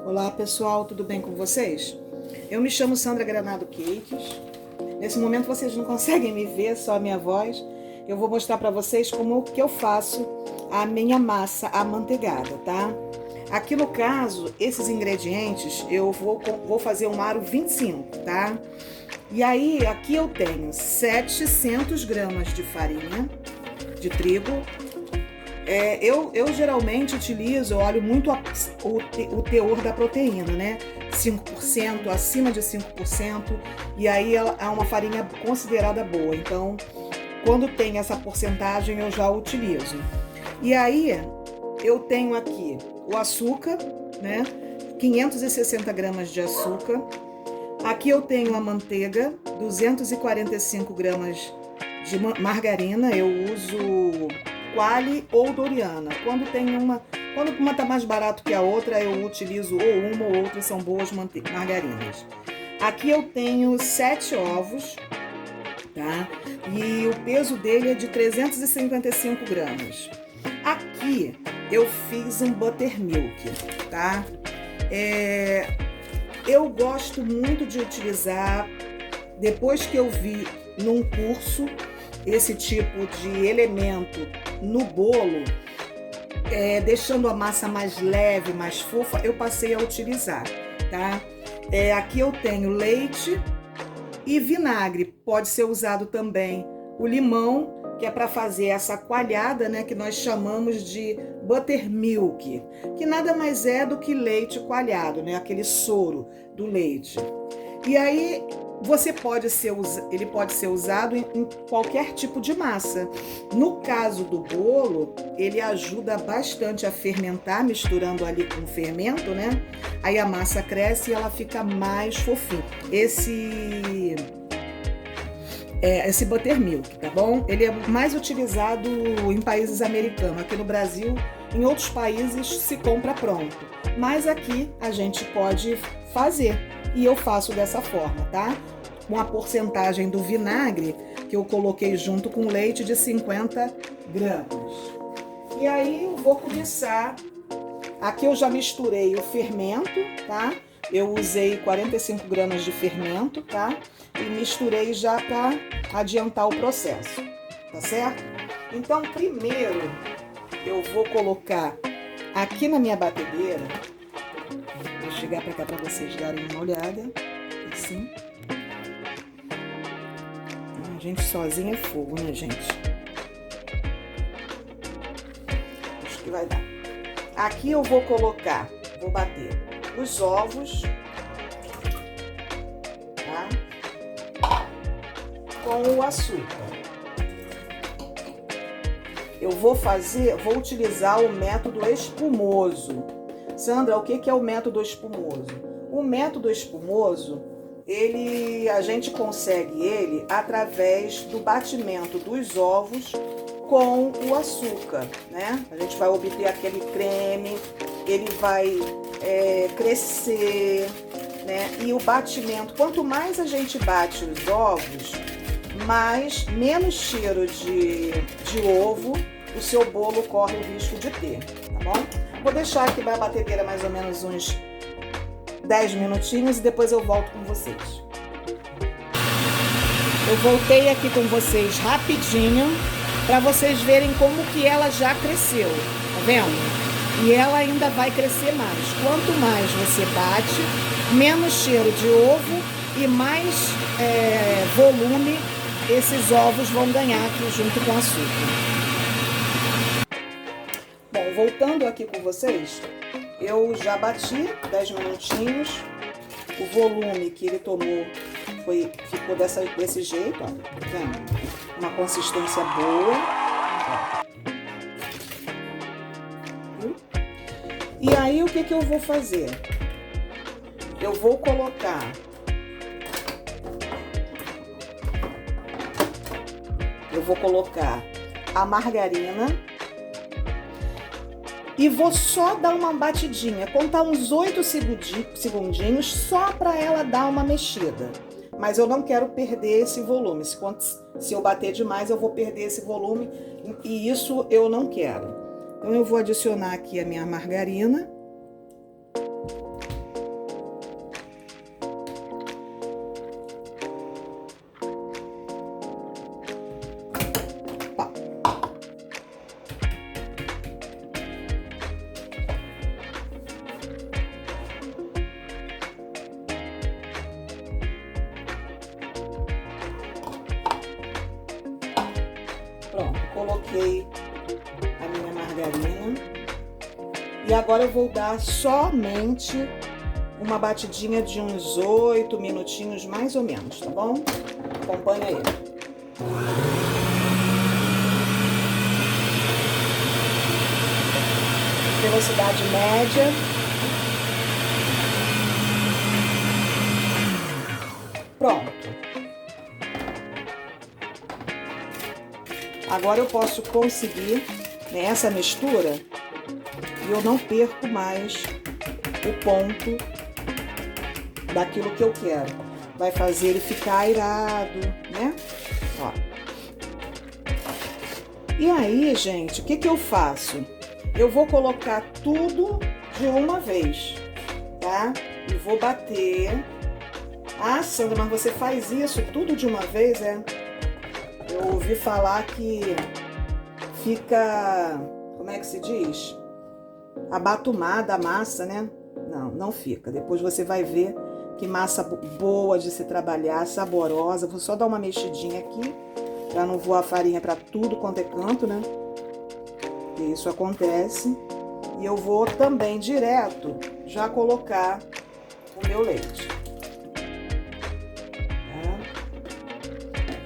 Olá pessoal, tudo bem com vocês? Eu me chamo Sandra Granado Cakes. Nesse momento vocês não conseguem me ver, só a minha voz. Eu vou mostrar para vocês como que eu faço a minha massa amanteigada, tá? Aqui no caso, esses ingredientes eu vou fazer um aro 25, tá? E aí, aqui eu tenho 700 gramas de farinha de trigo. Eu geralmente utilizo, eu olho muito o teor da proteína, né? 5%, acima de 5%, e aí ela é uma farinha considerada boa. Então, quando tem essa porcentagem, eu já utilizo. E aí, eu tenho aqui o açúcar, né? 560 gramas de açúcar. Aqui eu tenho a manteiga, 245 gramas de margarina. Eu uso Qualy ou Doriana. Quando uma tá mais barato que a outra, eu utilizo ou uma ou outra, são boas margarinas. Aqui eu tenho 7 ovos, tá? E o peso dele é de 355 gramas. Aqui eu fiz um buttermilk, tá? Eu gosto muito de utilizar, depois que eu vi num curso, esse tipo de elemento no bolo, deixando a massa mais leve, mais fofa, eu passei a utilizar, tá? Aqui eu tenho leite e vinagre, pode ser usado também o limão, que é para fazer essa coalhada, né, que nós chamamos de buttermilk, que nada mais é do que leite coalhado, né, aquele soro do leite. E aí ele pode ser usado em qualquer tipo de massa. No caso do bolo, ele ajuda bastante a fermentar, misturando ali com o fermento, né? Aí a massa cresce e ela fica mais fofinha. Esse buttermilk, tá bom? Ele é mais utilizado em países americanos. Aqui no Brasil, em outros países se compra pronto. Mas aqui a gente pode fazer. E eu faço dessa forma, tá? Com a porcentagem do vinagre que eu coloquei junto com leite de 50 gramas. E aí eu vou começar. Aqui eu já misturei o fermento, tá? Eu usei 45 gramas de fermento, tá? E misturei já para adiantar o processo, tá certo? Então, primeiro eu vou colocar aqui na minha batedeira. Vou chegar para cá para vocês darem uma olhada. Assim. A gente sozinha é fogo, né, gente? Acho que vai dar. Aqui eu vou bater os ovos, tá? Com o açúcar. Eu vou utilizar o método espumoso. Sandra, o que é o método espumoso? O método espumoso, a gente consegue ele através do batimento dos ovos com o açúcar, né? A gente vai obter aquele creme, ele vai crescer, né? E o batimento, quanto mais a gente bate os ovos, menos cheiro de ovo o seu bolo corre o risco de ter, tá bom? Vou deixar aqui na batedeira mais ou menos uns 10 minutinhos e depois eu volto com vocês. Eu voltei aqui com vocês rapidinho para vocês verem como que ela já cresceu, tá vendo? E ela ainda vai crescer mais. Quanto mais você bate, menos cheiro de ovo e mais volume esses ovos vão ganhar aqui junto com o açúcar. Bom, voltando aqui com vocês, eu já bati 10 minutinhos, o volume que ele tomou ficou desse jeito, ó, tá vendo? Uma consistência boa. Ó. E aí o que eu vou fazer? Eu vou colocar a margarina. E vou só dar uma batidinha, contar uns 8 segundinhos só para ela dar uma mexida. Mas eu não quero perder esse volume. Se eu bater demais, eu vou perder esse volume e isso eu não quero. Então eu vou adicionar aqui a minha margarina. coloquei a minha margarina. E agora eu vou dar somente uma batidinha de uns 8 minutinhos, mais ou menos, tá bom? Acompanha aí. Velocidade média. Pronto. Agora eu posso conseguir, né, essa mistura e eu não perco mais o ponto daquilo que eu quero. Vai fazer ele ficar airado, né? Ó. E aí, gente, o que que eu faço? Eu vou colocar tudo de uma vez, tá? E vou bater. Ah, Sandra, mas você faz isso tudo de uma vez, é? Eu ouvi falar que fica, como é que se diz? Abatumada a massa, né? Não, não fica. Depois você vai ver que massa boa de se trabalhar, saborosa. Vou só dar uma mexidinha aqui, pra não voar farinha pra tudo quanto é canto, né? Isso acontece. E eu vou também direto já colocar o meu leite.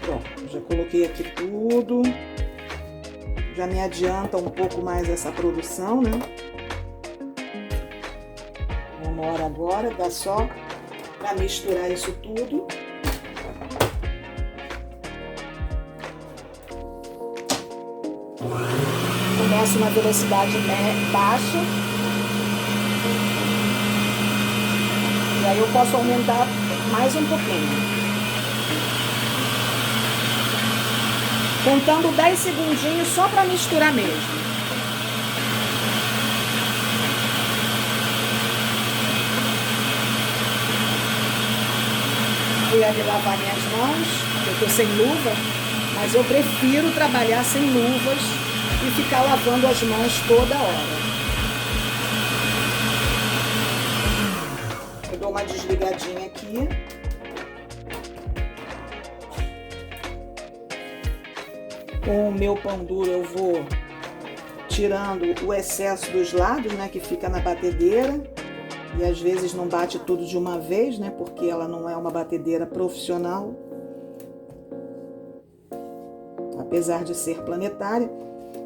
Pronto, já coloquei aqui tudo. Já me adianta um pouco mais essa produção, né? Uma hora agora, dá só para misturar isso tudo. Começo na velocidade baixa. E aí eu posso aumentar mais um pouquinho. Contando 10 segundinhos só para misturar mesmo. Fui ali lavar minhas mãos, eu tô sem luva, mas eu prefiro trabalhar sem luvas e ficar lavando as mãos toda hora. Eu dou uma desligadinha aqui. Com o meu pão duro eu vou tirando o excesso dos lados, né, que fica na batedeira. E às vezes não bate tudo de uma vez, né, porque ela não é uma batedeira profissional. Apesar de ser planetária,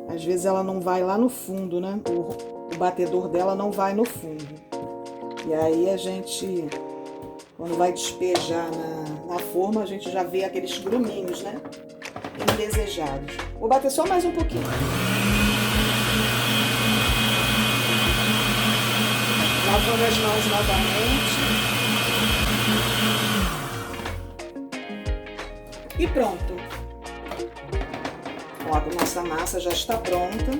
às vezes ela não vai lá no fundo, né? O batedor dela não vai no fundo. E aí a gente, quando vai despejar na forma, a gente já vê aqueles gruminhos, né? Indesejados. Vou bater só mais um pouquinho. Lavando as mãos novamente. E pronto. Ó, a nossa massa já está pronta.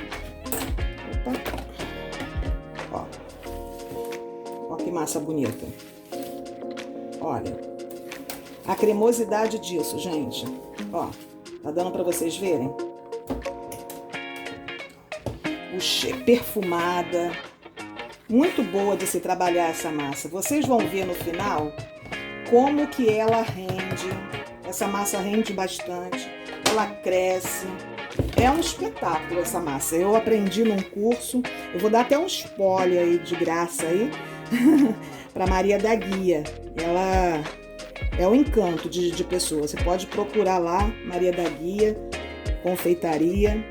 Opa. Ó. Ó que massa bonita. Olha. A cremosidade disso, gente. Ó. Tá dando para vocês verem? O cheiro perfumada. Muito boa de se trabalhar essa massa. Vocês vão ver no final como que ela rende. Essa massa rende bastante. Ela cresce. É um espetáculo essa massa. Eu aprendi num curso. Eu vou dar até um spoiler aí de graça aí para Maria da Guia. Ela é um encanto de pessoa. Você pode procurar lá, Maria da Guia, confeitaria.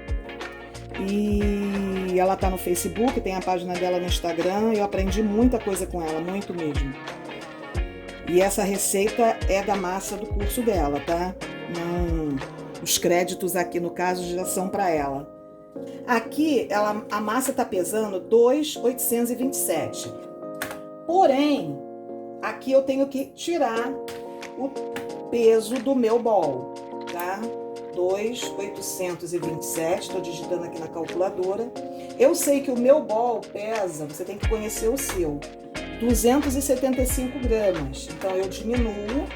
E ela tá no Facebook, tem a página dela no Instagram. Eu aprendi muita coisa com ela, muito mesmo. E essa receita é da massa do curso dela, tá? Não, os créditos aqui no caso já são para ela. Aqui a massa tá pesando 2,827. Porém, aqui eu tenho que tirar o peso do meu bol, tá? 2,827, tô digitando aqui na calculadora. Eu sei que o meu bol pesa, você tem que conhecer o seu, 275 gramas. Então eu diminuo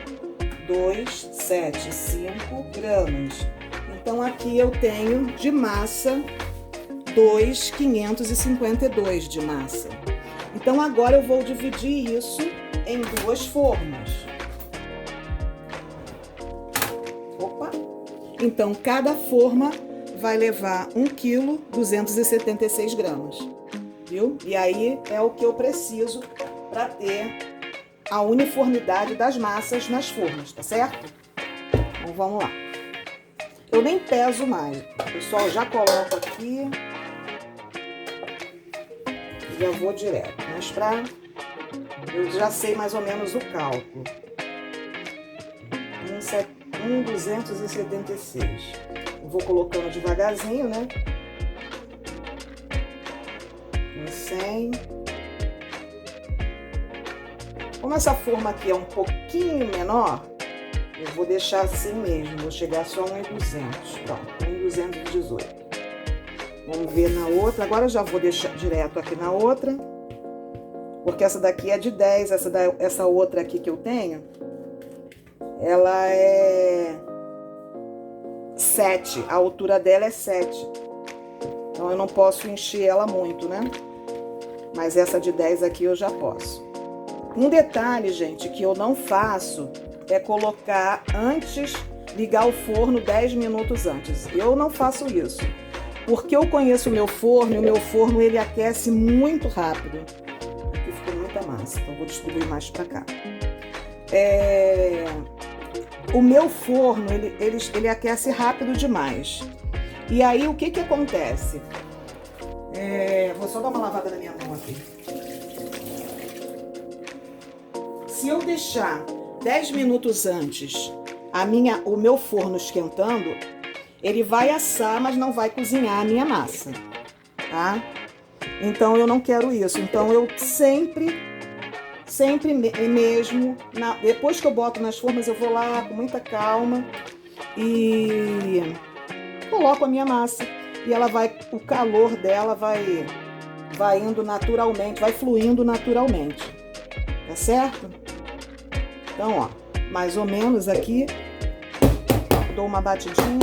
275 gramas. Então aqui eu tenho de massa 2,552 de massa. Então agora eu vou dividir isso em duas formas. Opa! Então cada forma vai levar 1 kg 276 gramas, viu? E aí é o que eu preciso para ter a uniformidade das massas nas formas, tá certo? Então vamos lá. Eu nem peso mais, pessoal, já coloco aqui, já vou direto, mas eu já sei mais ou menos o cálculo. 1,276. Eu vou colocando devagarzinho, né? 100. Como essa forma aqui é um pouquinho menor, eu vou deixar assim mesmo, vou chegar só a 1,200. Pronto, 1,218. Vamos ver na outra. Agora eu já vou deixar direto aqui na outra, porque essa daqui é de 10, essa outra aqui que eu tenho, ela é 7, a altura dela é 7. Então eu não posso encher ela muito, né? Mas essa de 10 aqui eu já posso. Um detalhe, gente, que eu não faço é colocar antes, ligar o forno 10 minutos antes. Eu não faço isso, porque eu conheço o meu forno e o meu forno ele aquece muito rápido. Aqui ficou muita massa, então vou distribuir mais pra cá. O meu forno, ele aquece rápido demais. E aí, o que acontece? Vou só dar uma lavada na minha mão aqui. Se eu deixar 10 minutos antes o meu forno esquentando, ele vai assar, mas não vai cozinhar a minha massa, tá? Então, eu não quero isso. Então, eu sempre mesmo, depois que eu boto nas formas, eu vou lá com muita calma e coloco a minha massa. E ela o calor dela vai indo naturalmente, vai fluindo naturalmente, tá certo? Então, ó, mais ou menos aqui, dou uma batidinha.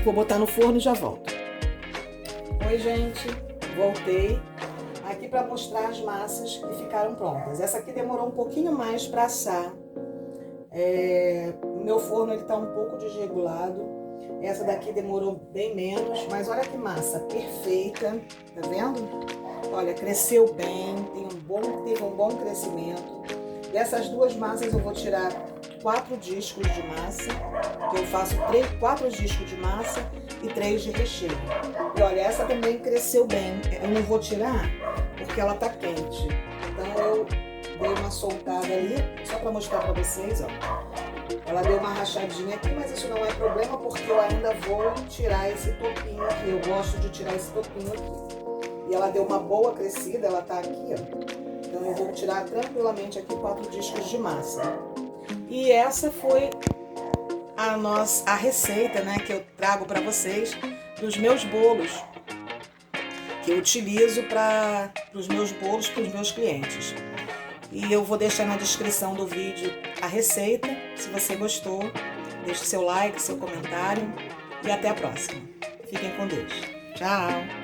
Vou botar no forno e já volto. Oi, gente, voltei aqui para mostrar as massas que ficaram prontas. Essa aqui demorou um pouquinho mais para assar. O meu forno ele tá um pouco desregulado. Essa daqui demorou bem menos, mas olha que massa perfeita, tá vendo? Olha, cresceu bem, teve um bom crescimento. Dessas duas massas eu vou tirar 4 discos de massa, que eu faço 4 discos de massa e 3 de recheio. E olha, essa também cresceu bem. Eu não vou tirar porque ela tá quente. Então eu dei uma soltada ali, só para mostrar para vocês, ó. Ela deu uma rachadinha aqui, mas isso não é problema porque eu ainda vou tirar esse topinho aqui. Eu gosto de tirar esse topinho aqui. E ela deu uma boa crescida, ela tá aqui, ó. Então eu vou tirar tranquilamente aqui 4 discos de massa. E essa foi a receita, né, que eu trago para vocês dos meus bolos, que eu utilizo para os meus bolos, para os meus clientes. E eu vou deixar na descrição do vídeo a receita. Se você gostou, deixe seu like, seu comentário e até a próxima. Fiquem com Deus. Tchau!